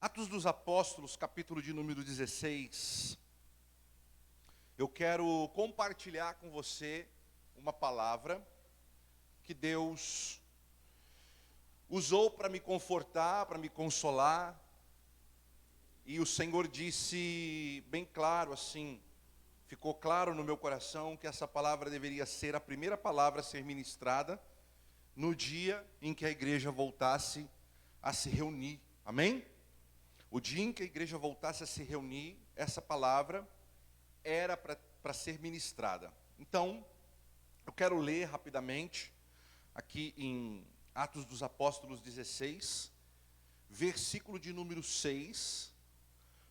Atos dos Apóstolos, capítulo de número 16. Eu quero compartilhar com você uma palavra que Deus usou para me confortar, para me consolar. E o Senhor disse bem claro assim, ficou claro no meu coração que essa palavra deveria ser a primeira palavra a ser ministrada no dia em que a igreja voltasse a se reunir. Amém? O dia em que a igreja voltasse a se reunir, essa palavra era para ser ministrada. Então, eu quero ler rapidamente, aqui em Atos dos Apóstolos 16, versículo de número 6.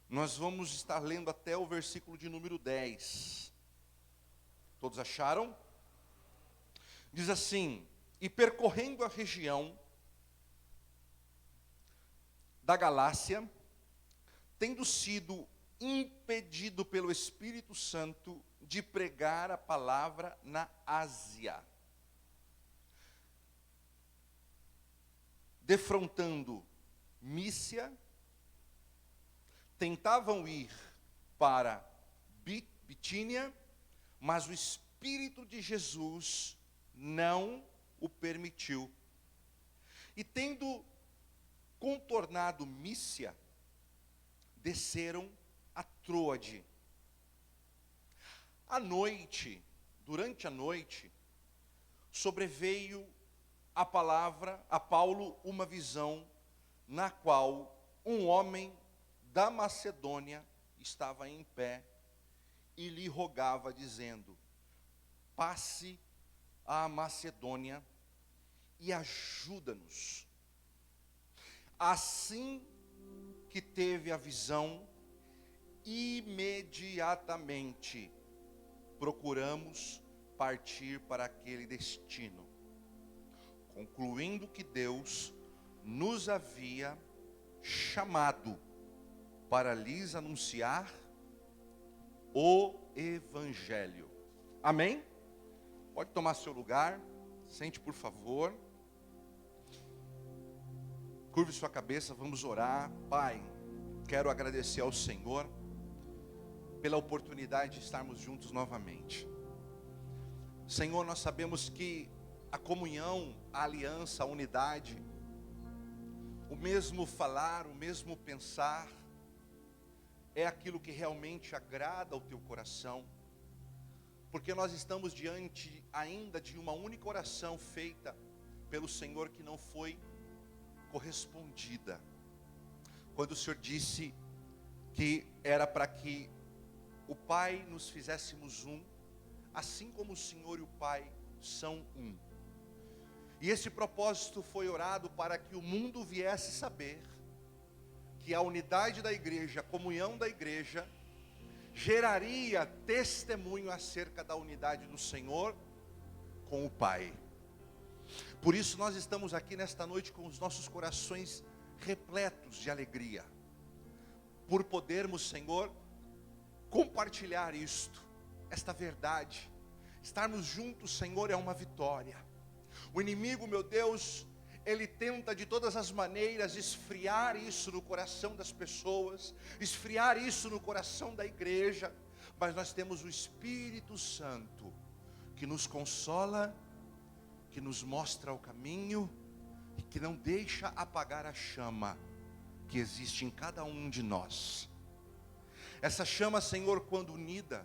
Nós vamos estar lendo até o versículo de número 10. Todos acharam? Diz assim: e percorrendo a região da Galácia, tendo sido impedido pelo Espírito Santo de pregar a palavra na Ásia, defrontando Mísia, tentavam ir para Bitínia, mas o Espírito de Jesus não o permitiu. E tendo contornado Mísia, desceram a Troade. Durante a noite, sobreveio a Paulo uma visão, na qual um homem da Macedônia estava em pé e lhe rogava, dizendo: passe à Macedônia e ajuda-nos. Assim que teve a visão, imediatamente procuramos partir para aquele destino, concluindo que Deus nos havia chamado para lhes anunciar o Evangelho. Amém? Pode tomar seu lugar, sente por favor. Curve sua cabeça, vamos orar. Pai, quero agradecer ao Senhor pela oportunidade de estarmos juntos novamente. Senhor, nós sabemos que a comunhão, a aliança, a unidade, o mesmo falar, o mesmo pensar, é aquilo que realmente agrada ao teu coração, porque nós estamos diante ainda de uma única oração feita pelo Senhor que não foi correspondida. Quando o Senhor disse que era para que o Pai nos fizéssemos um, assim como o Senhor e o Pai são um. E esse propósito foi orado para que o mundo viesse saber que a unidade da igreja, a comunhão da igreja, geraria testemunho acerca da unidade do Senhor com o Pai. Por isso nós estamos aqui nesta noite com os nossos corações repletos de alegria, por podermos, Senhor, compartilhar esta verdade. Estarmos juntos, Senhor, é uma vitória. O inimigo, meu Deus, ele tenta de todas as maneiras esfriar isso no coração das pessoas, esfriar isso no coração da igreja, mas nós temos o Espírito Santo que nos consola, que nos mostra o caminho e que não deixa apagar a chama que existe em cada um de nós. Essa chama, Senhor, quando unida,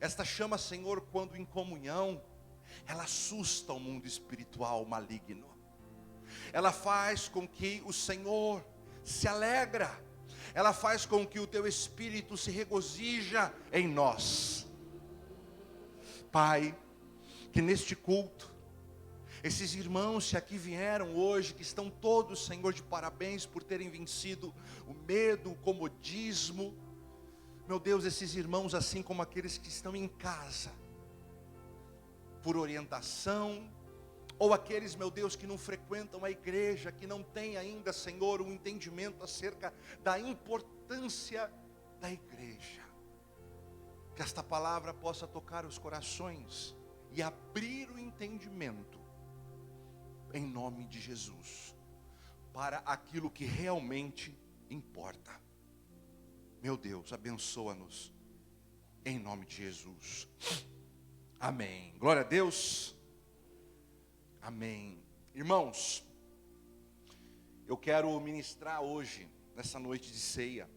esta chama, Senhor, quando em comunhão, ela assusta o mundo espiritual maligno. Ela faz com que o Senhor se alegra, ela faz com que o teu Espírito se regozija em nós. Pai, que neste culto, esses irmãos que aqui vieram hoje, que estão todos, Senhor, de parabéns por terem vencido o medo, o comodismo. Meu Deus, esses irmãos, assim como aqueles que estão em casa, por orientação, ou aqueles, meu Deus, que não frequentam a igreja, que não têm ainda, Senhor, um entendimento acerca da importância da igreja. Que esta palavra possa tocar os corações e abrir o entendimento, em nome de Jesus, para aquilo que realmente importa. Meu Deus, abençoa-nos, em nome de Jesus. Amém. Glória a Deus. Amém. Irmãos, eu quero ministrar hoje, nessa noite de ceia,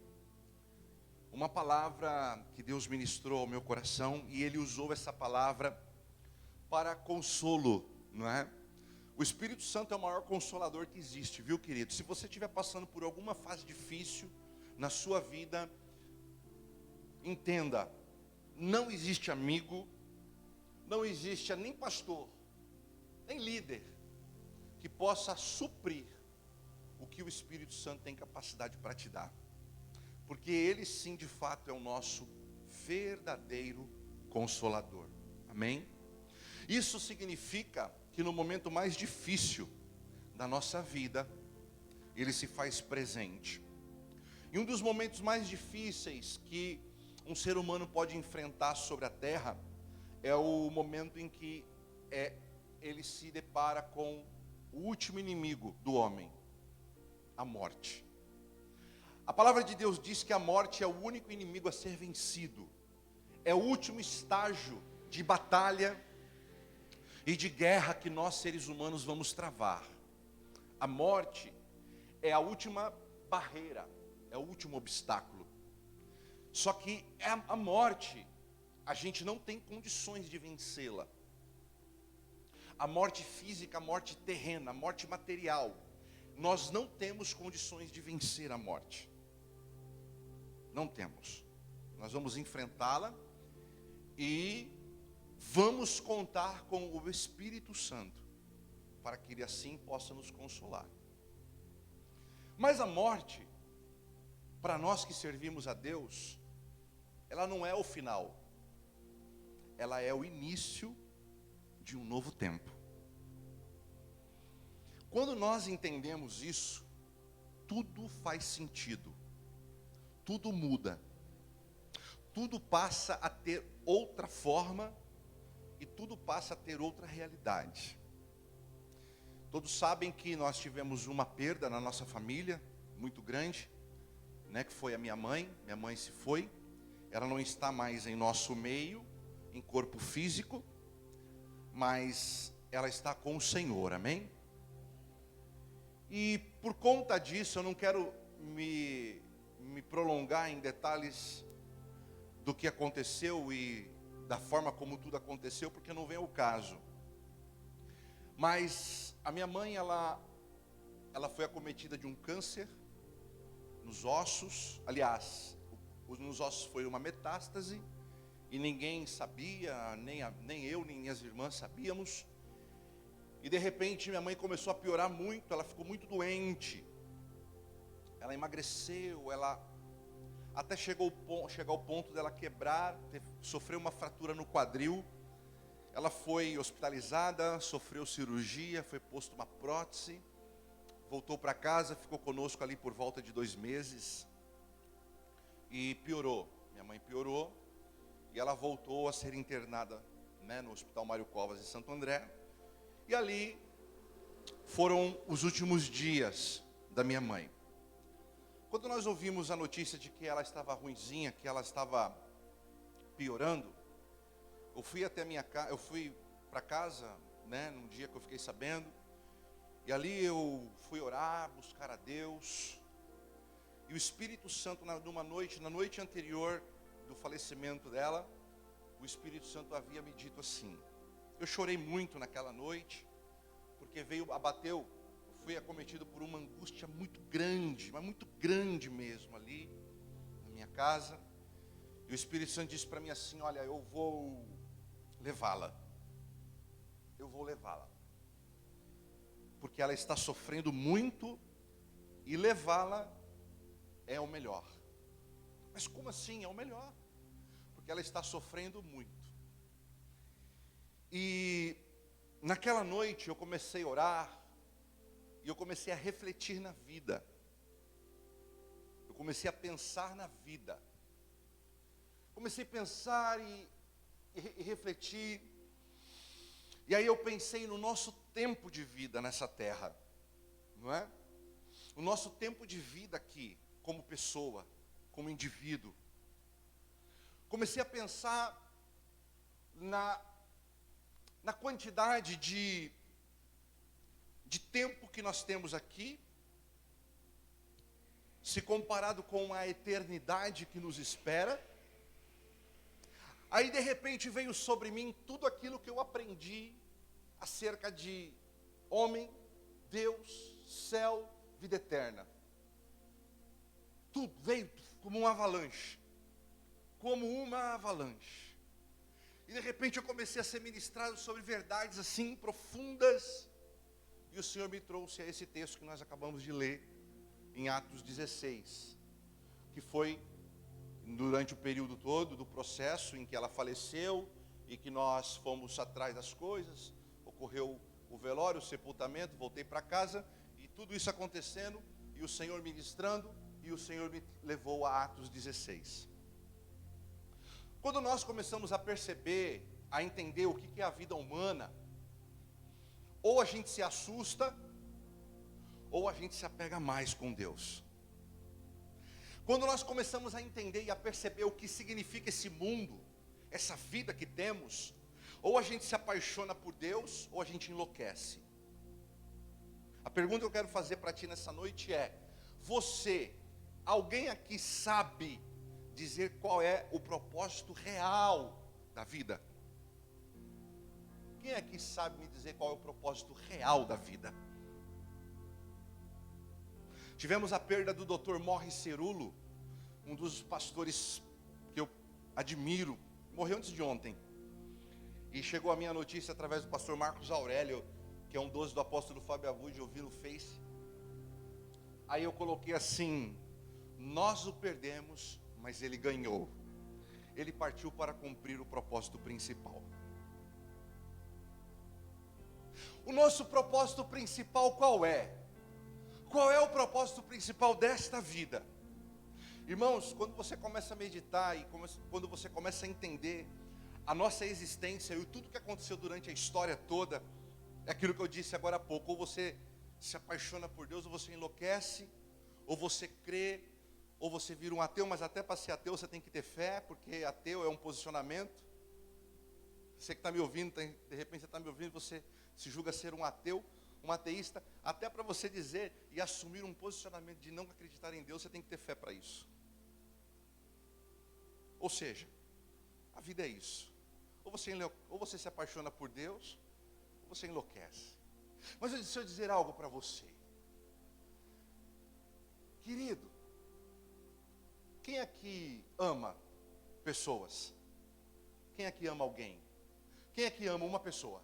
uma palavra que Deus ministrou ao meu coração, e Ele usou essa palavra para consolo, não é? O Espírito Santo é o maior consolador que existe, viu, querido? Se você estiver passando por alguma fase difícil na sua vida, entenda, não existe amigo, não existe nem pastor, nem líder, que possa suprir o que o Espírito Santo tem capacidade para te dar. Porque Ele sim, de fato, é o nosso verdadeiro consolador. Amém? Isso significa que no momento mais difícil da nossa vida, Ele se faz presente. E um dos momentos mais difíceis que um ser humano pode enfrentar sobre a terra é o momento em que ele se depara com o último inimigo do homem, a morte. A palavra de Deus diz que a morte é o único inimigo a ser vencido. É o último estágio de batalha e de guerra que nós seres humanos vamos travar. A morte é a última barreira, é o último obstáculo. Só que a morte, a gente não tem condições de vencê-la. A morte física, a morte terrena, a morte material, nós não temos condições de vencer a morte. Não temos. Nós vamos enfrentá-la e vamos contar com o Espírito Santo para que Ele assim possa nos consolar. Mas a morte, para nós que servimos a Deus, ela não é o final. Ela é o início de um novo tempo. Quando nós entendemos isso, tudo faz sentido. Tudo muda. Tudo passa a ter outra forma e tudo passa a ter outra realidade. Todos sabem que nós tivemos uma perda na nossa família, muito grande, né, que foi a minha mãe. Minha mãe se foi, ela não está mais em nosso meio, em corpo físico, mas ela está com o Senhor, amém? E por conta disso, eu não quero me prolongar em detalhes do que aconteceu e da forma como tudo aconteceu, porque não vem ao caso. Mas a minha mãe, ela foi acometida de um câncer nos ossos. Aliás, nos ossos foi uma metástase, e ninguém sabia, nem eu, nem minhas irmãs sabíamos. E de repente minha mãe começou a piorar muito, ela ficou muito doente. Ela emagreceu, ela até chegar ao ponto dela quebrar, sofreu uma fratura no quadril. Ela foi hospitalizada, sofreu cirurgia, foi posto uma prótese, voltou para casa, ficou conosco ali por volta de 2 meses. E piorou, minha mãe piorou, e ela voltou a ser internada, né, no Hospital Mário Covas, em Santo André. E ali foram os últimos dias da minha mãe. Quando nós ouvimos a notícia de que ela estava ruinzinha, que ela estava piorando, eu fui para casa, né, num dia que eu fiquei sabendo, e ali eu fui orar, buscar a Deus. E o Espírito Santo, na noite anterior do falecimento dela, o Espírito Santo havia me dito assim. Eu chorei muito naquela noite, porque eu fui acometido por uma angústia muito grande, mas muito grande mesmo ali, na minha casa. E o Espírito Santo disse para mim assim: olha, eu vou levá-la. Eu vou levá-la. Porque ela está sofrendo muito e levá-la é o melhor. Mas como assim é o melhor? Porque ela está sofrendo muito. E naquela noite eu comecei a orar, e eu comecei a refletir na vida. Eu comecei a pensar na vida. Comecei a pensar e refletir. E aí eu pensei no nosso tempo de vida nessa terra, não é? O nosso tempo de vida aqui. como pessoa, como indivíduo. Comecei a pensar na quantidade de tempo que nós temos aqui, se comparado com a eternidade que nos espera. Aí de repente veio sobre mim tudo aquilo que eu aprendi acerca de homem, Deus, céu, vida eterna. Tudo veio como uma avalanche. Como uma avalanche. E de repente eu comecei a ser ministrado sobre verdades assim profundas. E o Senhor me trouxe a esse texto que nós acabamos de ler, em Atos 16. Que foi durante o período todo do processo em que ela faleceu e que nós fomos atrás das coisas. Ocorreu o velório, o sepultamento, voltei para casa e tudo isso acontecendo e o Senhor ministrando e o Senhor me levou a Atos 16. Quando nós começamos a perceber, a entender o que é a vida humana, ou a gente se assusta, ou a gente se apega mais com Deus. Quando nós começamos a entender e a perceber o que significa esse mundo, essa vida que temos, ou a gente se apaixona por Deus, ou a gente enlouquece. A pergunta que eu quero fazer para ti nessa noite é: alguém aqui sabe dizer qual é o propósito real da vida? Quem aqui sabe me dizer qual é o propósito real da vida? Tivemos a perda do Dr. Morris Cerulo, um dos pastores que eu admiro, morreu antes de ontem. E chegou a minha notícia através do pastor Marcos Aurélio, que é um 12 do apóstolo Fábio Abud, eu vi no Face. Aí eu coloquei assim: nós o perdemos, mas ele ganhou. Ele partiu para cumprir o propósito principal. O nosso propósito principal qual é? Qual é o propósito principal desta vida? Irmãos, quando você começa a meditar e quando você começa a entender a nossa existência e tudo que aconteceu durante a história toda, é aquilo que eu disse agora há pouco: ou você se apaixona por Deus, ou você enlouquece, ou você crê, ou você vira um ateu. Mas até para ser ateu você tem que ter fé, porque ateu é um posicionamento. Você que está me ouvindo, de repente você está me ouvindo, você se julga ser um ateu, um ateísta. Até para você dizer e assumir um posicionamento de não acreditar em Deus, você tem que ter fé para isso. Ou seja, a vida é isso: ou você se apaixona por Deus, ou você enlouquece. Mas deixa eu dizer algo para você, querido. Quem aqui ama pessoas? Quem aqui ama alguém? Quem aqui ama uma pessoa?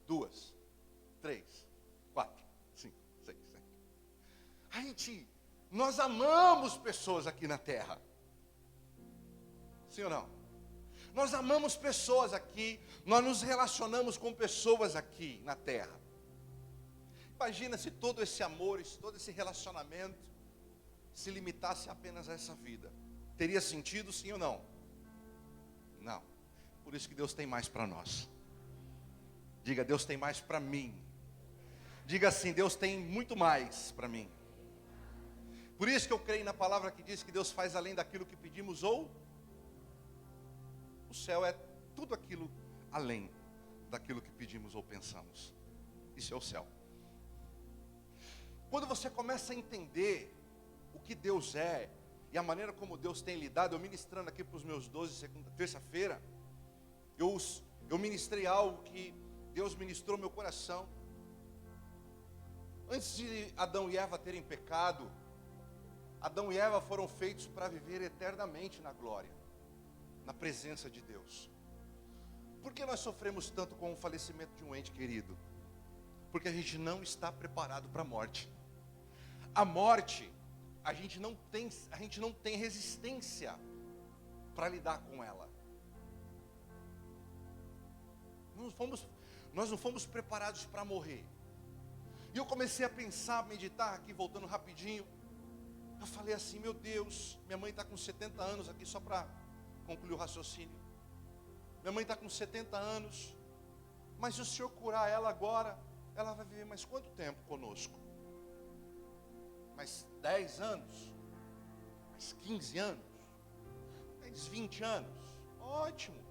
2, 3, 4, 5, 6, 7. Nós amamos pessoas aqui na terra. Sim ou não? Nós amamos pessoas aqui, nós nos relacionamos com pessoas aqui na terra. Imagina se todo esse amor, todo esse relacionamento se limitasse apenas a essa vida. Teria sentido, sim ou não? Não. Por isso que Deus tem mais para nós. Diga: Deus tem mais para mim. Diga assim: Deus tem muito mais para mim. Por isso que eu creio na palavra que diz que Deus faz além daquilo que pedimos ou... O céu é tudo aquilo além daquilo que pedimos ou pensamos. Isso é o céu. Quando você começa a entender o que Deus é e a maneira como Deus tem lidado, eu ministrando aqui para os meus 12, terça-feira, eu ministrei algo que Deus ministrou no meu coração. Antes de Adão e Eva terem pecado, Adão e Eva foram feitos para viver eternamente na glória, na presença de Deus. Por que nós sofremos tanto com o falecimento de um ente querido? Porque a gente não está preparado para a morte. A morte, a gente não tem resistência para lidar com ela. Nós não fomos preparados para morrer. E eu comecei a pensar, a meditar aqui, voltando rapidinho. Eu falei assim: meu Deus, minha mãe está com 70 anos aqui, só para concluir o raciocínio. Minha mãe está com 70 anos, mas se o Senhor curar ela agora, ela vai viver mais quanto tempo conosco? Mais 10 anos? 15 anos, 10, 20 anos, ótimo.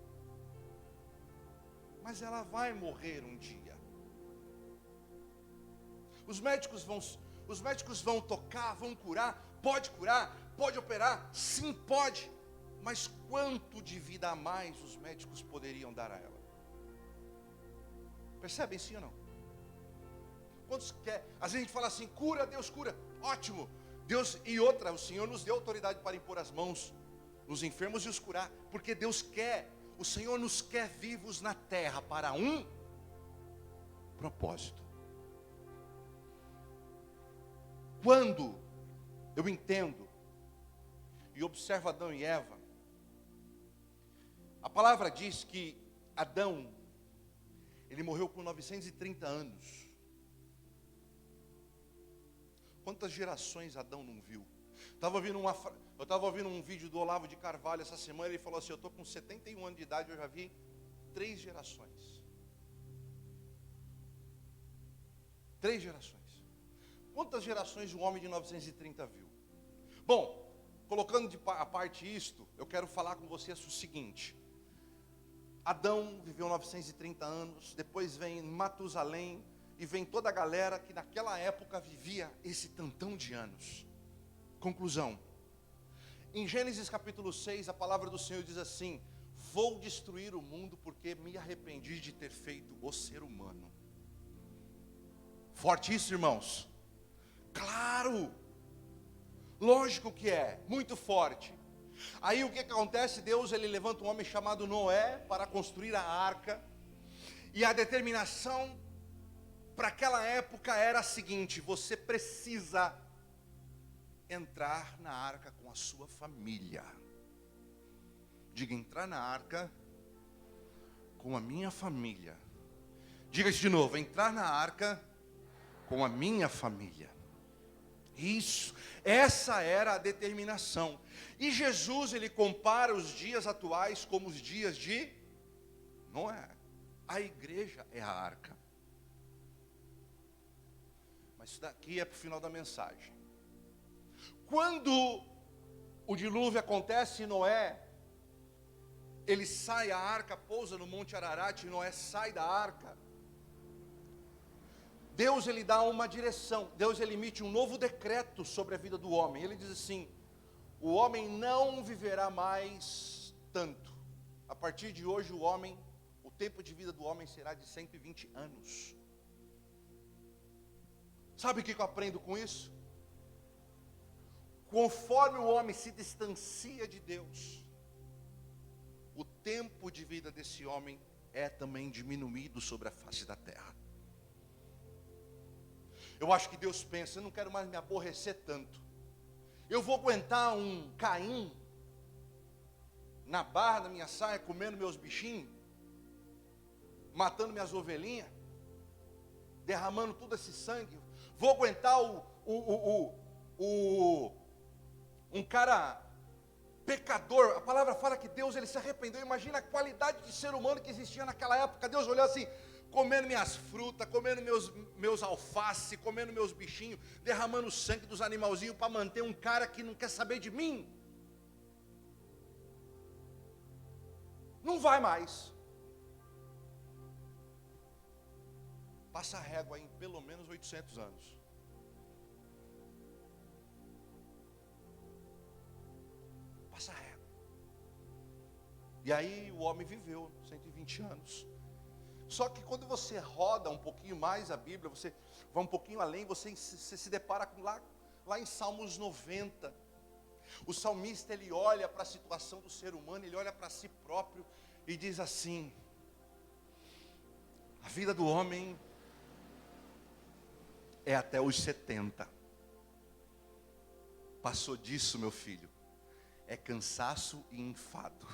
Mas ela vai morrer um dia. Os médicos vão tocar, vão curar, pode operar, sim, pode. Mas quanto de vida a mais os médicos poderiam dar a ela? Percebem sim ou não? Quantos quer? Às vezes a gente fala assim, cura, Deus cura, ótimo. Deus, e outra, o Senhor nos deu autoridade para impor as mãos nos enfermos e os curar, porque Deus quer, o Senhor nos quer vivos na terra para um propósito. Quando eu entendo e observo Adão e Eva, a palavra diz que Adão, ele morreu com 930 anos. Quantas gerações Adão não viu? Eu estava ouvindo um vídeo do Olavo de Carvalho essa semana. Ele falou assim, eu estou com 71 anos de idade, eu já vi 3 gerações. 3 gerações. Quantas gerações um homem de 930 viu? Bom, colocando à parte isto, eu quero falar com vocês o seguinte. Adão viveu 930 anos, depois vem Matusalém, e vem toda a galera que naquela época vivia esse tantão de anos. Conclusão. Em Gênesis capítulo 6, a palavra do Senhor diz assim, vou destruir o mundo porque me arrependi de ter feito o ser humano. Forte isso, irmãos? Claro! Lógico que é, muito forte. Aí o que acontece? Deus, ele levanta um homem chamado Noé para construir a arca. E a determinação para aquela época era a seguinte, você precisa entrar na arca com a sua família. Diga, entrar na arca com a minha família. Diga isso de novo, entrar na arca com a minha família. Isso, essa era a determinação. E Jesus, ele compara os dias atuais como os dias de Noé. A igreja é a arca. Mas isso daqui é para o final da mensagem. Quando o dilúvio acontece, Noé, ele sai, a arca pousa no Monte Ararat, e Noé sai da arca. Deus, ele dá uma direção, Deus, ele emite um novo decreto sobre a vida do homem. Ele diz assim, o homem não viverá mais tanto. A partir de hoje o tempo de vida do homem será de 120 anos. Sabe o que eu aprendo com isso? Conforme o homem se distancia de Deus, o tempo de vida desse homem é também diminuído sobre a face da terra. Eu acho que Deus pensa, eu não quero mais me aborrecer tanto. Eu vou aguentar um Caim na barra da minha saia, comendo meus bichinhos, matando minhas ovelhinhas, derramando todo esse sangue. Vou aguentar um cara pecador. A palavra fala que Deus, ele se arrependeu. Imagina a qualidade de ser humano que existia naquela época. Deus olhou assim, comendo minhas frutas, comendo meus alface, comendo meus bichinhos, derramando o sangue dos animalzinhos para manter um cara que não quer saber de mim. Não vai mais. Passa a régua em pelo menos 800 anos. Passa a régua. E aí o homem viveu 120 anos. Só que quando você roda um pouquinho mais a Bíblia, você vai um pouquinho além, você se depara com lá em Salmos 90. O salmista, ele olha para a situação do ser humano, ele olha para si próprio e diz assim, a vida do homem é até os 70. Passou disso, meu filho, é cansaço e enfado.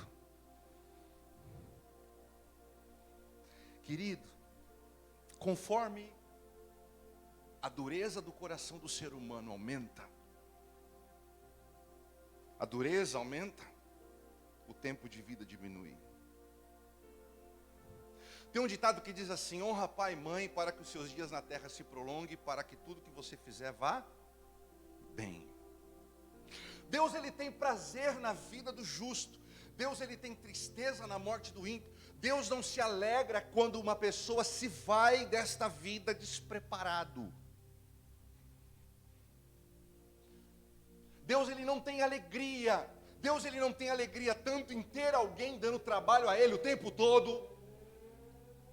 Querido, conforme a dureza do coração do ser humano aumenta, a dureza aumenta, o tempo de vida diminui. Tem um ditado que diz assim, honra pai e mãe para que os seus dias na terra se prolonguem, para que tudo que você fizer vá bem. Deus ele tem prazer na vida do justo. Deus ele tem tristeza na morte do ímpio. Deus não se alegra quando uma pessoa se vai desta vida despreparado. Deus ele não tem alegria. Deus ele não tem alegria tanto em ter alguém dando trabalho a ele o tempo todo,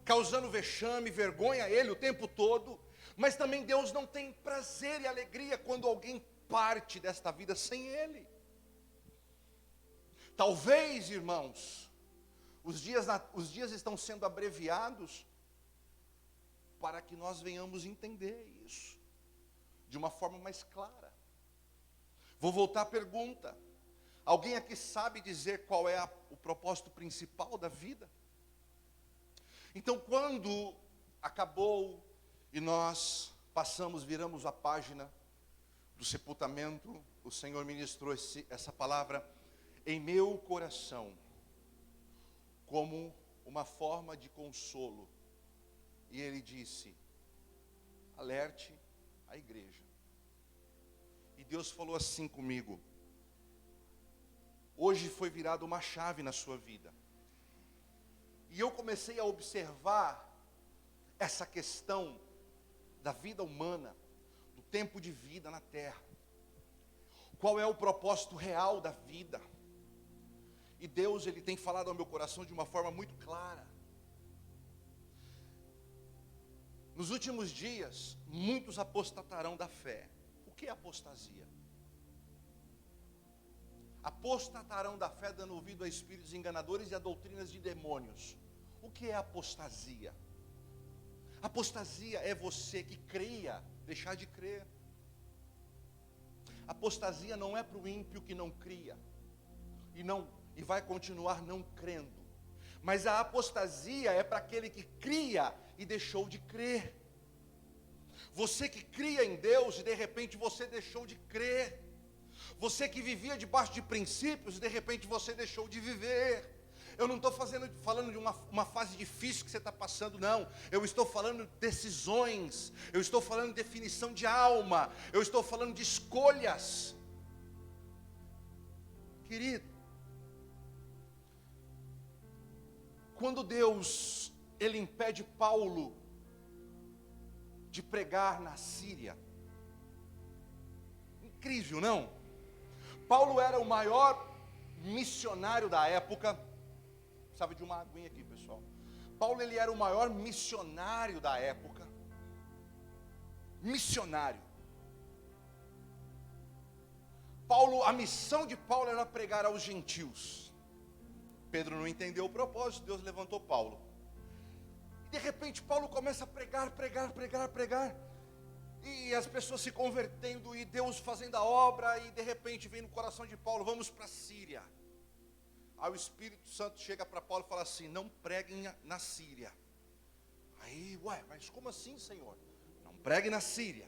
causando vexame, vergonha a ele o tempo todo, mas também Deus não tem prazer e alegria quando alguém parte desta vida sem ele. Talvez, irmãos, os dias estão sendo abreviados para que nós venhamos entender isso de uma forma mais clara. Vou voltar à pergunta. Alguém aqui sabe dizer qual é o propósito principal da vida? Então, quando acabou e nós viramos a página do sepultamento, o Senhor ministrou essa palavra em meu coração, como uma forma de consolo. E Ele disse: alerte a igreja. E Deus falou assim comigo: hoje foi virada uma chave na sua vida. E eu comecei a observar essa questão da vida humana, do tempo de vida na terra. Qual é o propósito real da vida? E Deus ele tem falado ao meu coração de uma forma muito clara. Nos últimos dias, muitos apostatarão da fé. O que é apostasia? Apostatarão da fé, dando ouvido a espíritos enganadores e a doutrinas de demônios. O que é apostasia? Apostasia é você que cria, deixar de crer. Apostasia não é para o ímpio que não cria e vai continuar não crendo. Mas a apostasia é para aquele que cria e deixou de crer. Você que cria em Deus e de repente você deixou de crer. Você que vivia debaixo de princípios e de repente você deixou de viver. Eu não estou falando de uma fase difícil que você está passando, não. Eu estou falando de decisões. Eu estou falando de definição de alma. Eu estou falando de escolhas. Querido, quando Deus, Ele impede Paulo de pregar na Síria. Incrível, não? Paulo era o maior missionário da época. Precisava de uma aguinha aqui, pessoal. Paulo ele era o maior missionário da época. Missionário. Paulo, a missão de Paulo era pregar aos gentios. Pedro não entendeu o propósito, Deus levantou Paulo. E de repente Paulo começa a pregar. E as pessoas se convertendo e Deus fazendo a obra. E de repente vem no coração de Paulo: vamos para a Síria. Aí o Espírito Santo chega para Paulo e fala assim: não preguem na Síria. Aí, mas como assim, Senhor? Não pregue na Síria,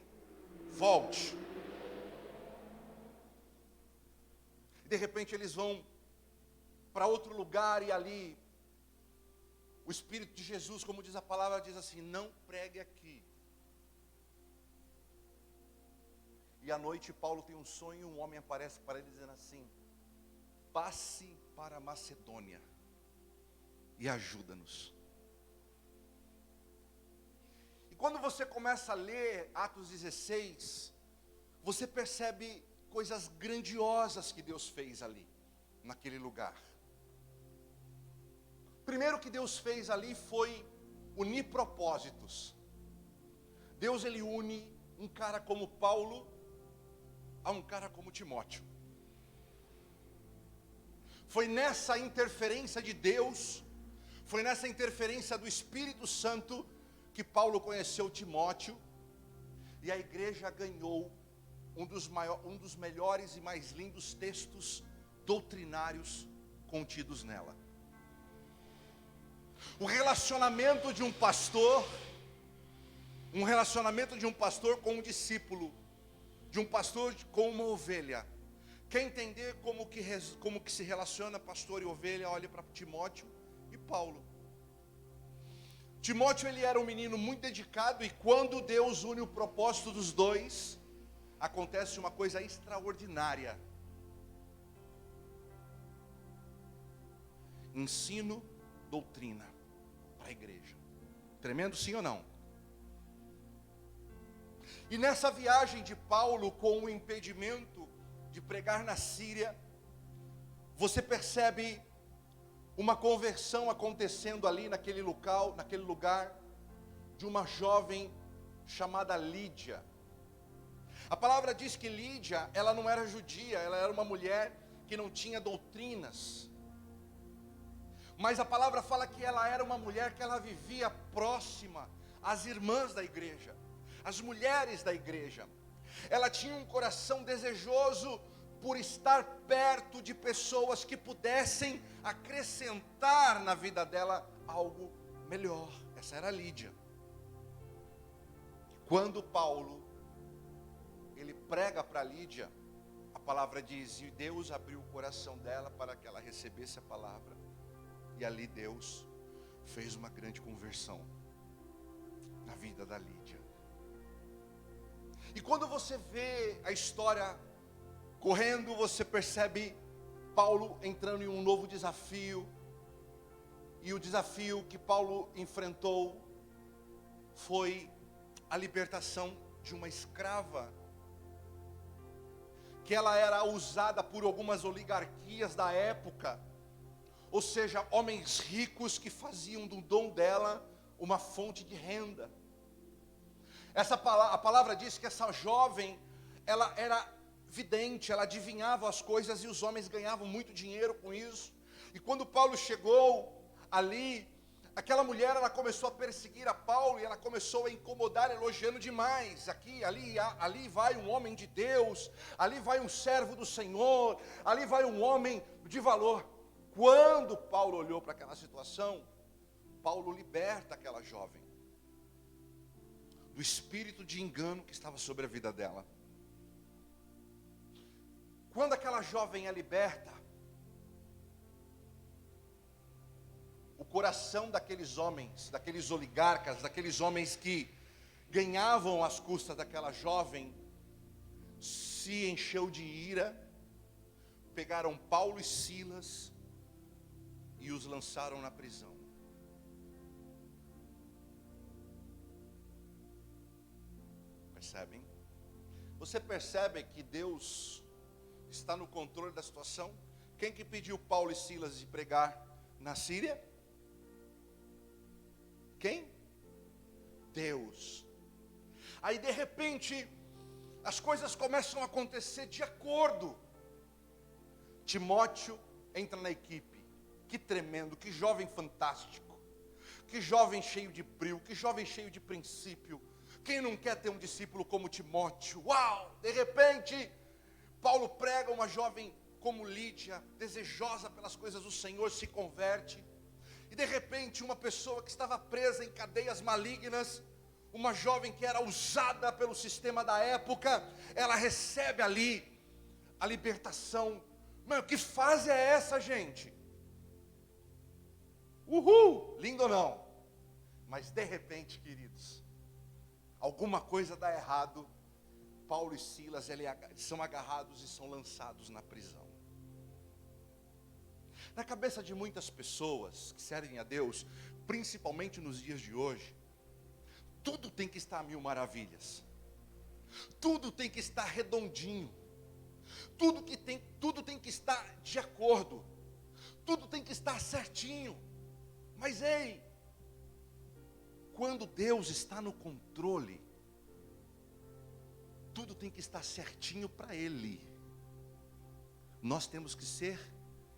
volte. De repente eles vão para outro lugar e ali o Espírito de Jesus, como diz a palavra, diz assim: não pregue aqui. E à noite Paulo tem um sonho, um homem aparece para ele dizendo assim: passe para a Macedônia e ajuda-nos. E quando você começa a ler Atos 16, você percebe coisas grandiosas que Deus fez ali, naquele lugar. Primeiro que Deus fez ali foi unir propósitos. Deus ele une um cara como Paulo a um cara como Timóteo. Foi nessa interferência de Deus, foi nessa interferência do Espírito Santo que Paulo conheceu Timóteo, e a igreja ganhou um dos melhores e mais lindos textos doutrinários contidos nela. O relacionamento de um pastor com um discípulo, de um pastor com uma ovelha. Quer entender como que se relaciona pastor e ovelha? Olha para Timóteo e Paulo. Timóteo ele era um menino muito dedicado, e quando Deus une o propósito dos dois, acontece uma coisa extraordinária. ensino, doutrina para a igreja. Tremendo, sim ou não? E nessa viagem de Paulo com o impedimento de pregar na Síria, você percebe uma conversão acontecendo ali naquele lugar, de uma jovem chamada Lídia. A palavra diz que Lídia, ela não era judia, ela era uma mulher que não tinha doutrinas. Mas a palavra fala que ela era uma mulher que ela vivia próxima às irmãs da igreja, às mulheres da igreja. Ela tinha um coração desejoso por estar perto de pessoas que pudessem acrescentar na vida dela algo melhor. Essa era a Lídia. Quando Paulo, ele prega para Lídia, a palavra diz, e Deus abriu o coração dela para que ela recebesse a palavra. E ali Deus fez uma grande conversão na vida da Lídia. E quando você vê a história correndo, você percebe Paulo entrando em um novo desafio. E o desafio que Paulo enfrentou foi a libertação de uma escrava, que ela era usada por algumas oligarquias da época, ou seja, homens ricos que faziam do dom dela uma fonte de renda. A palavra diz que essa jovem, ela era vidente, ela adivinhava as coisas e os homens ganhavam muito dinheiro com isso. E quando Paulo chegou ali, aquela mulher, ela começou a perseguir a Paulo e ela começou a incomodar, elogiando demais. Aqui, ali vai um homem de Deus, ali vai um servo do Senhor, ali vai um homem de valor. Quando Paulo olhou para aquela situação, Paulo liberta aquela jovem do espírito de engano que estava sobre a vida dela. Quando aquela jovem é liberta, o coração daqueles homens, daqueles oligarcas, daqueles homens que ganhavam às custas daquela jovem, se encheu de ira. Pegaram Paulo e Silas e os lançaram na prisão. Percebem? Você percebe que Deus está no controle da situação? Quem que pediu Paulo e Silas de pregar na Síria? Quem? Deus. Aí de repente as coisas começam a acontecer de acordo. Timóteo entra na equipe. Que tremendo, que jovem fantástico, que jovem cheio de brilho, que jovem cheio de princípio. Quem não quer ter um discípulo como Timóteo? Uau! De repente Paulo prega, uma jovem como Lídia, desejosa pelas coisas do Senhor, se converte. E de repente uma pessoa que estava presa em cadeias malignas, uma jovem que era usada pelo sistema da época, ela recebe ali a libertação. Mano, que fase é essa, gente? Uhul! Lindo ou não? Mas de repente, queridos, alguma coisa dá errado. Paulo e Silas, eles são agarrados e são lançados na prisão. Na cabeça de muitas pessoas que servem a Deus, principalmente nos dias de hoje, tudo tem que estar a mil maravilhas, tudo tem que estar redondinho, tudo tem que estar de acordo, tudo tem que estar certinho. Mas ei, quando Deus está no controle, tudo tem que estar certinho para Ele. Nós temos que ser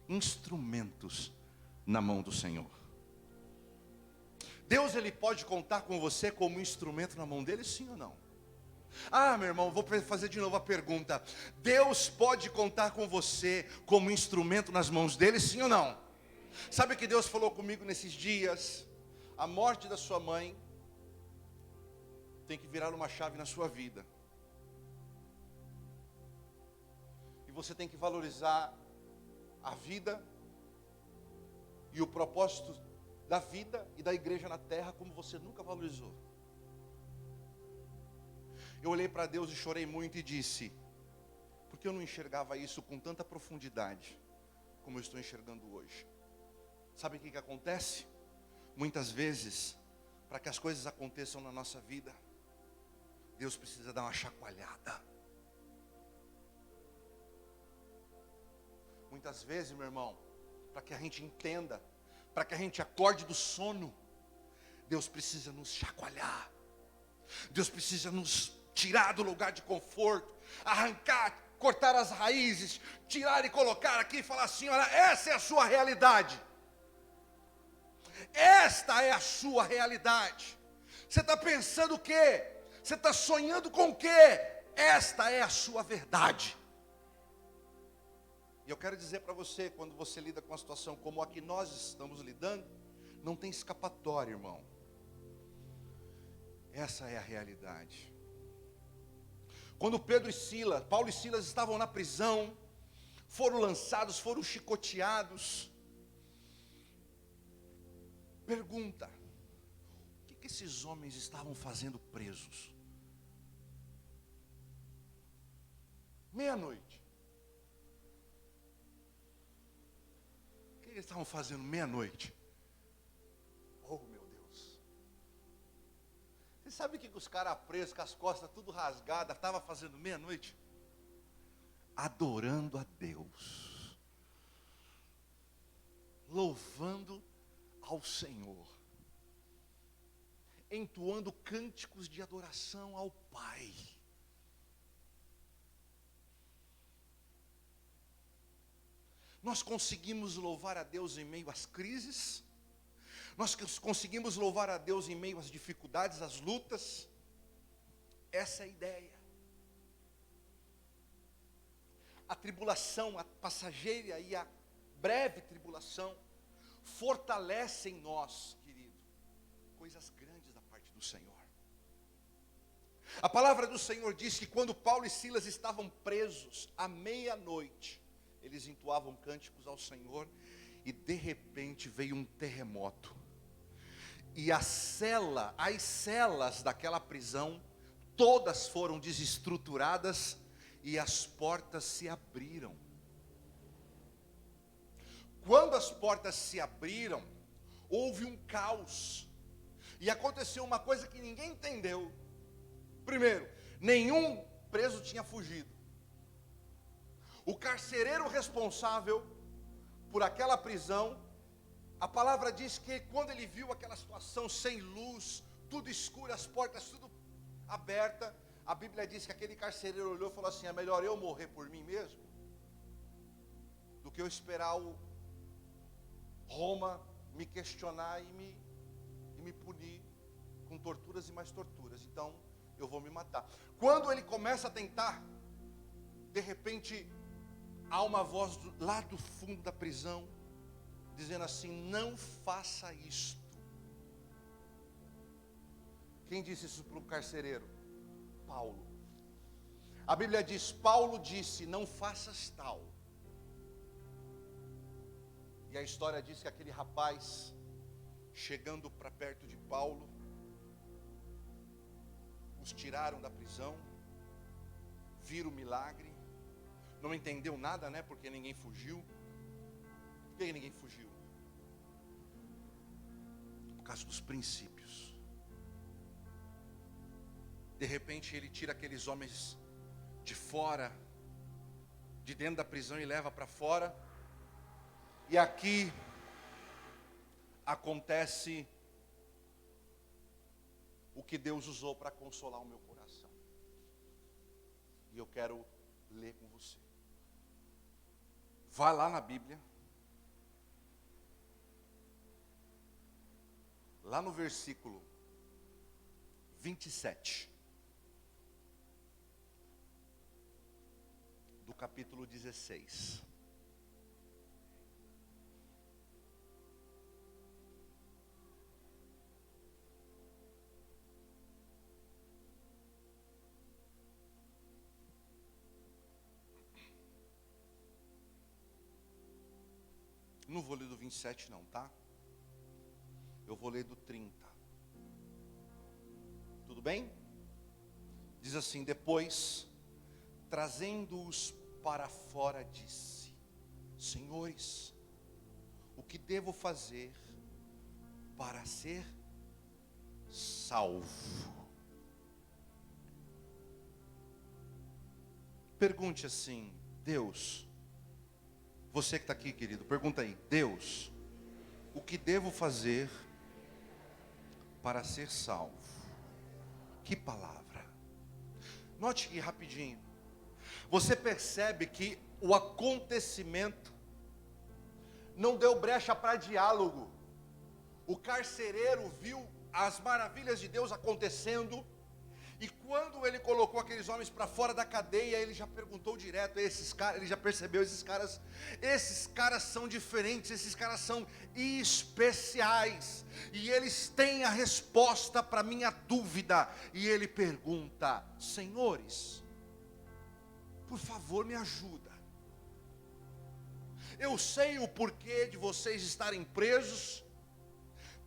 instrumentos na mão do Senhor. Deus, Ele pode contar com você como instrumento na mão dele, sim ou não? Ah, meu irmão, vou fazer de novo a pergunta. Deus pode contar com você como instrumento nas mãos dele, sim ou não? Sabe o que Deus falou comigo nesses dias? A morte da sua mãe tem que virar uma chave na sua vida. E você tem que valorizar a vida e o propósito da vida e da igreja na terra como você nunca valorizou. Eu olhei para Deus e chorei muito e disse: por que eu não enxergava isso com tanta profundidade como eu estou enxergando hoje? Sabe o que acontece? Muitas vezes, para que as coisas aconteçam na nossa vida, Deus precisa dar uma chacoalhada. Muitas vezes, meu irmão, para que a gente entenda, para que a gente acorde do sono, Deus precisa nos chacoalhar. Deus precisa nos tirar do lugar de conforto, arrancar, cortar as raízes, tirar e colocar aqui e falar assim: olha, essa é a sua realidade. Esta é a sua realidade. Você está pensando o quê? Você está sonhando com o quê? Esta é a sua verdade. E eu quero dizer para você, quando você lida com uma situação como a que nós estamos lidando, não tem escapatória, irmão. Essa é a realidade. Quando Paulo e Silas estavam na prisão, foram lançados, foram chicoteados. Pergunta: o que esses homens estavam fazendo presos? Meia-noite. O que eles estavam fazendo meia-noite? Oh, meu Deus. Você sabe o que os caras presos, com as costas tudo rasgadas, estavam fazendo meia-noite? Adorando a Deus. Louvando ao Senhor. Entoando cânticos de adoração ao Pai. Nós conseguimos louvar a Deus em meio às crises. Nós conseguimos louvar a Deus em meio às dificuldades, às lutas. Essa é a ideia. A tribulação, a passageira e a breve tribulação fortalece em nós, querido, coisas grandes da parte do Senhor. A palavra do Senhor diz que quando Paulo e Silas estavam presos, à meia-noite, eles entoavam cânticos ao Senhor, e de repente veio um terremoto. E as celas daquela prisão, todas foram desestruturadas, e as portas se abriram. Quando as portas se abriram, houve um caos. E aconteceu uma coisa que ninguém entendeu. Primeiro, nenhum preso tinha fugido. O carcereiro responsável por aquela prisão, a palavra diz que quando ele viu aquela situação sem luz, tudo escuro, as portas tudo aberta, a Bíblia diz que aquele carcereiro olhou e falou assim: é melhor eu morrer por mim mesmo, do que eu esperar o Roma me questionar e me punir com torturas e mais torturas. Então eu vou me matar. Quando ele começa a tentar, de repente há uma voz lá do fundo da prisão dizendo assim: não faça isto. Quem disse isso para o carcereiro? Paulo. A Bíblia diz: Paulo disse: não faças tal. E a história diz que aquele rapaz, chegando para perto de Paulo, os tiraram da prisão, viram o milagre, não entendeu nada, né? Porque ninguém fugiu. Por que ninguém fugiu? Por causa dos princípios. De repente ele tira aqueles homens de fora, de dentro da prisão, e leva para fora. E aqui acontece o que Deus usou para consolar o meu coração. E eu quero ler com você. Vá lá na Bíblia. Lá no versículo 27. Do capítulo 16. Não vou ler do 27 não, tá? Eu vou ler do 30. Tudo bem? Diz assim: depois, trazendo-os para fora, disse: senhores, o que devo fazer para ser salvo? Pergunte assim: Deus, você que está aqui, querido, pergunta aí: Deus, o que devo fazer para ser salvo? Que palavra. Note que rapidinho, você percebe que o acontecimento não deu brecha para diálogo. O carcereiro viu as maravilhas de Deus acontecendo, e quando ele colocou aqueles homens para fora da cadeia, ele já perguntou direto a esses caras, ele já percebeu: esses caras são diferentes, esses caras são especiais, e eles têm a resposta para minha dúvida. E ele pergunta: senhores, por favor me ajuda. Eu sei o porquê de vocês estarem presos,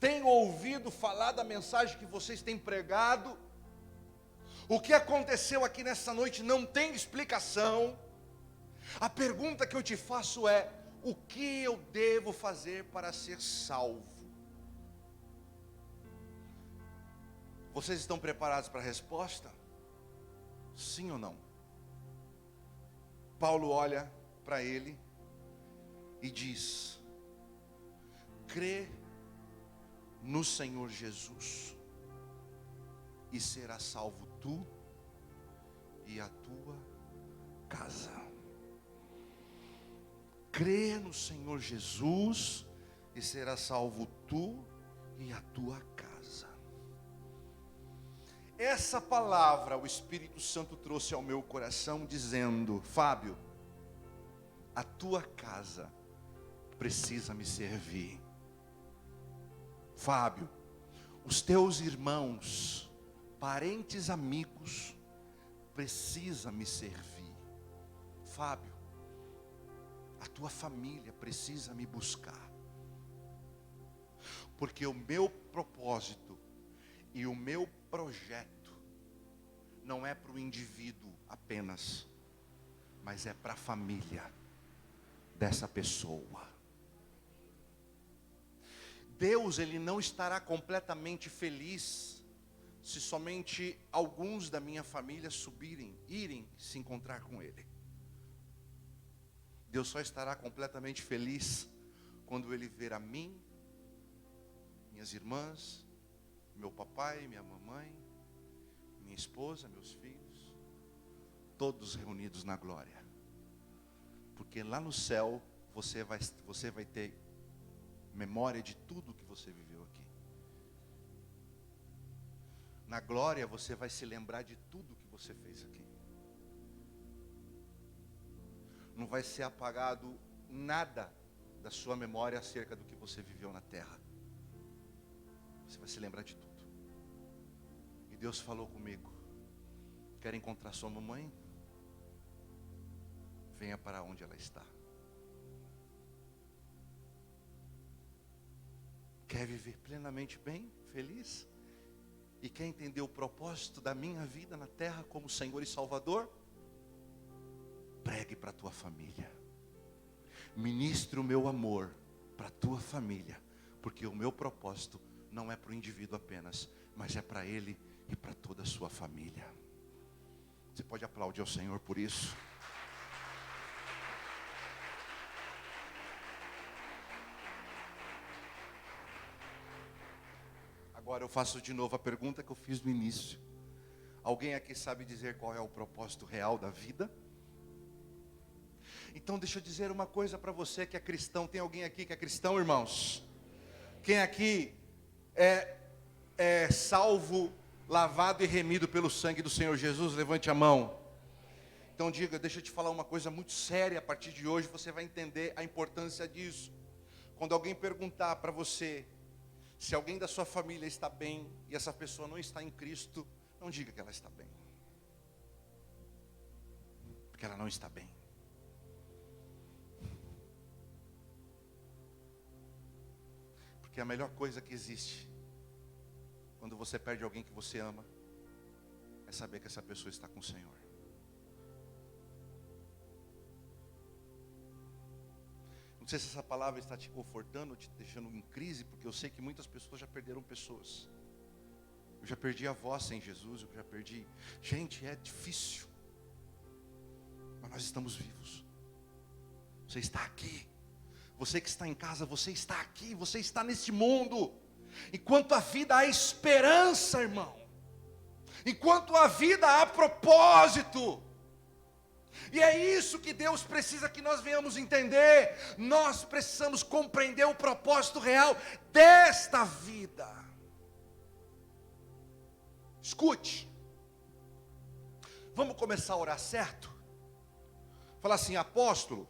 tenho ouvido falar da mensagem que vocês têm pregado. O que aconteceu aqui nessa noite não tem explicação. A pergunta que eu te faço é: o que eu devo fazer para ser salvo? Vocês estão preparados para a resposta? Sim ou não? Paulo olha para ele e diz: crê no Senhor Jesus e será salvo tu e a tua casa. Crê no Senhor Jesus e será salvo tu e a tua casa. Essa palavra o Espírito Santo trouxe ao meu coração dizendo: Fábio, a tua casa precisa me servir. Fábio, os teus irmãos, parentes, amigos, precisa me servir. Fábio, a tua família precisa me buscar. Porque o meu propósito e o meu projeto não é para o indivíduo apenas, mas é para a família dessa pessoa. Deus, Ele não estará completamente feliz se somente alguns da minha família irem se encontrar com Ele. Deus só estará completamente feliz quando Ele ver a mim, minhas irmãs, meu papai, minha mamãe, minha esposa, meus filhos, todos reunidos na glória. Porque lá no céu você vai ter memória de tudo que você viveu aqui. Na glória você vai se lembrar de tudo que você fez aqui. Não vai ser apagado nada da sua memória acerca do que você viveu na terra. Você vai se lembrar de tudo. E Deus falou comigo: quer encontrar sua mamãe? Venha para onde ela está. Quer viver plenamente bem, feliz? E quer entender o propósito da minha vida na terra como Senhor e Salvador? Pregue para a tua família. Ministre o meu amor para a tua família. Porque o meu propósito não é para o indivíduo apenas, mas é para ele e para toda a sua família. Você pode aplaudir ao Senhor por isso? Agora eu faço de novo a pergunta que eu fiz no início. Alguém aqui sabe dizer qual é o propósito real da vida? Então deixa eu dizer uma coisa para você que é cristão. Tem alguém aqui que é cristão, irmãos? Quem aqui é salvo, lavado e remido pelo sangue do Senhor Jesus? Levante a mão. Então diga: deixa eu te falar uma coisa muito séria. A partir de hoje você vai entender a importância disso. Quando alguém perguntar para você se alguém da sua família está bem e essa pessoa não está em Cristo, não diga que ela está bem, porque ela não está bem. Porque a melhor coisa que existe quando você perde alguém que você ama é saber que essa pessoa está com o Senhor. Não sei se essa palavra está te confortando ou te deixando em crise, porque eu sei que muitas pessoas já perderam pessoas. Eu já perdi a avó sem Jesus, eu já perdi. Gente, é difícil. Mas nós estamos vivos. Você está aqui. Você que está em casa, você está aqui, você está neste mundo. Enquanto a vida há esperança, irmão. Enquanto a vida há propósito. E é isso que Deus precisa que nós venhamos entender. Nós precisamos compreender o propósito real desta vida. Escute. Vamos começar a orar certo? Fala assim, apóstolo.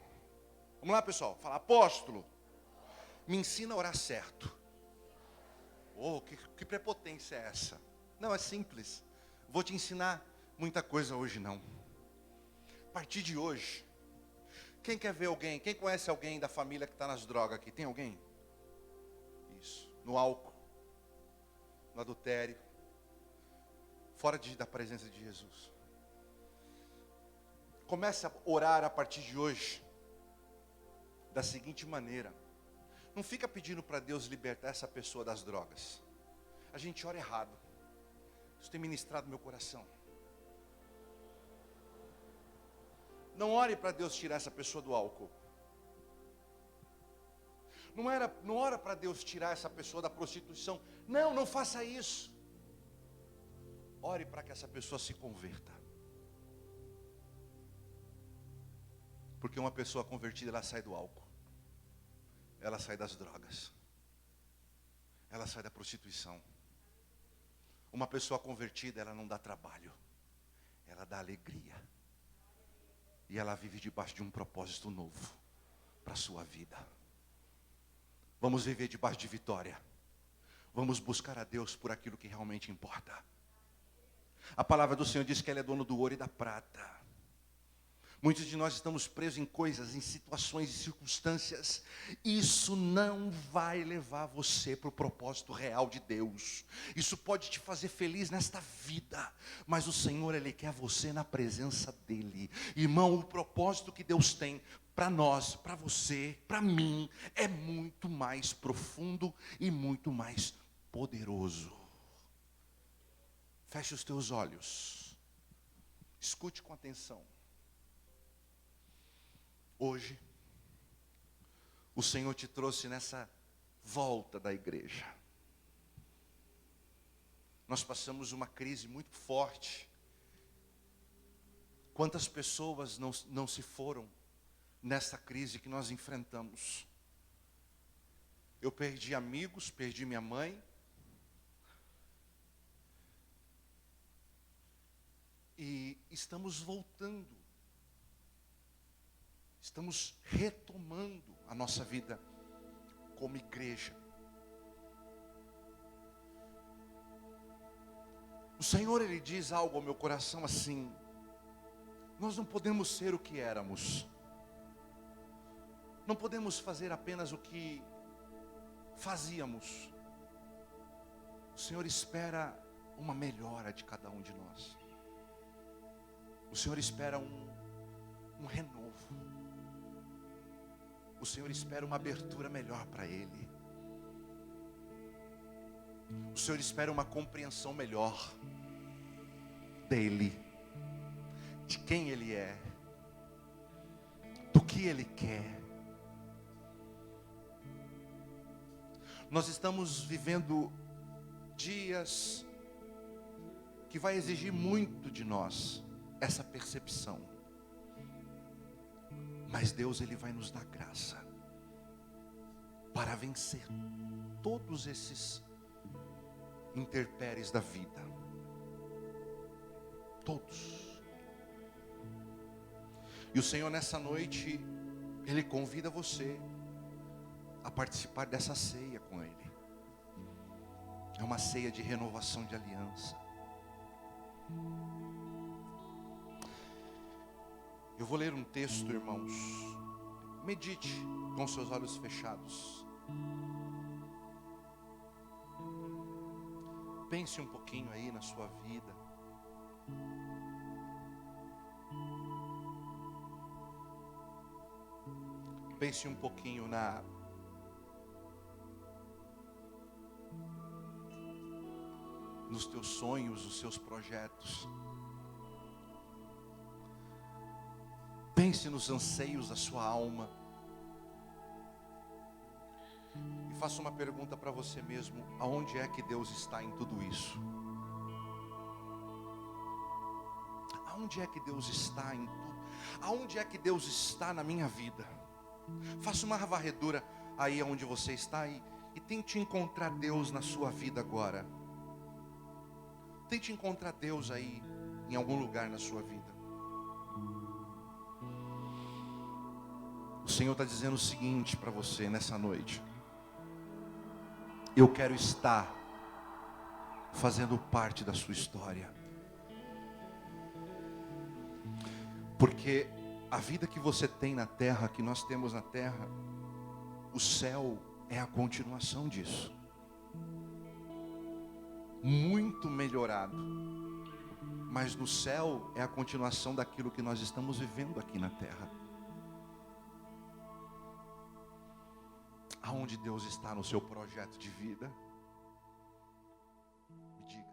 Vamos lá, pessoal. Fala, apóstolo. Me ensina a orar certo. Oh, que prepotência é essa? Não, é simples. Vou te ensinar muita coisa hoje não. A partir de hoje, quem quer ver alguém? Quem conhece alguém da família que está nas drogas aqui? Tem alguém? Isso. No álcool, no adultério, fora da presença de Jesus. Comece a orar a partir de hoje da seguinte maneira. Não fica pedindo para Deus libertar essa pessoa das drogas. A gente ora errado. Isso tem ministrado meu coração. Não ore para Deus tirar essa pessoa do álcool. Não ora para Deus tirar essa pessoa da prostituição. Não faça isso. Ore para que essa pessoa se converta. Porque uma pessoa convertida, ela sai do álcool. Ela sai das drogas. Ela sai da prostituição. Uma pessoa convertida, ela não dá trabalho. Ela dá alegria. E ela vive debaixo de um propósito novo para a sua vida. Vamos viver debaixo de vitória. Vamos buscar a Deus por aquilo que realmente importa. A palavra do Senhor diz que Ele é dono do ouro e da prata. Muitos de nós estamos presos em coisas, em situações e circunstâncias. Isso não vai levar você para o propósito real de Deus. Isso pode te fazer feliz nesta vida, mas o Senhor, Ele quer você na presença dEle. Irmão, o propósito que Deus tem para nós, para você, para mim, é muito mais profundo e muito mais poderoso. Feche os teus olhos. Escute com atenção. Hoje, o Senhor te trouxe nessa volta da igreja. Nós passamos uma crise muito forte. Quantas pessoas não se foram nessa crise que nós enfrentamos? Eu perdi amigos, perdi minha mãe. E estamos voltando. Estamos retomando a nossa vida como igreja. O Senhor, Ele diz algo ao meu coração assim: nós não podemos ser o que éramos. Não podemos fazer apenas o que fazíamos. O Senhor espera uma melhora de cada um de nós. O Senhor espera um renovo. O Senhor espera uma abertura melhor para Ele. O Senhor espera uma compreensão melhor dEle, de quem Ele é, do que Ele quer. Nós estamos vivendo dias que vai exigir muito de nós essa percepção. Mas Deus, Ele vai nos dar graça para vencer todos esses intempéries da vida. Todos. E o Senhor nessa noite, Ele convida você a participar dessa ceia com Ele. É uma ceia de renovação de aliança. Eu vou ler um texto, irmãos. Medite com seus olhos fechados. Pense um pouquinho aí na sua vida. Pense um pouquinho nos teus sonhos, os seus projetos. Pense nos anseios da sua alma. E faça uma pergunta para você mesmo: aonde é que Deus está em tudo isso? Aonde é que Deus está em tudo? Aonde é que Deus está na minha vida? Faça uma varredura aí onde você está e tente encontrar Deus na sua vida agora. Tente encontrar Deus aí em algum lugar na sua vida. O Senhor está dizendo o seguinte para você nessa noite: eu quero estar fazendo parte da sua história. Porque a vida que você tem na terra, que nós temos na terra, o céu é a continuação disso. Muito melhorado. Mas no céu é a continuação daquilo que nós estamos vivendo aqui na terra. Aonde Deus está no seu projeto de vida? Me diga.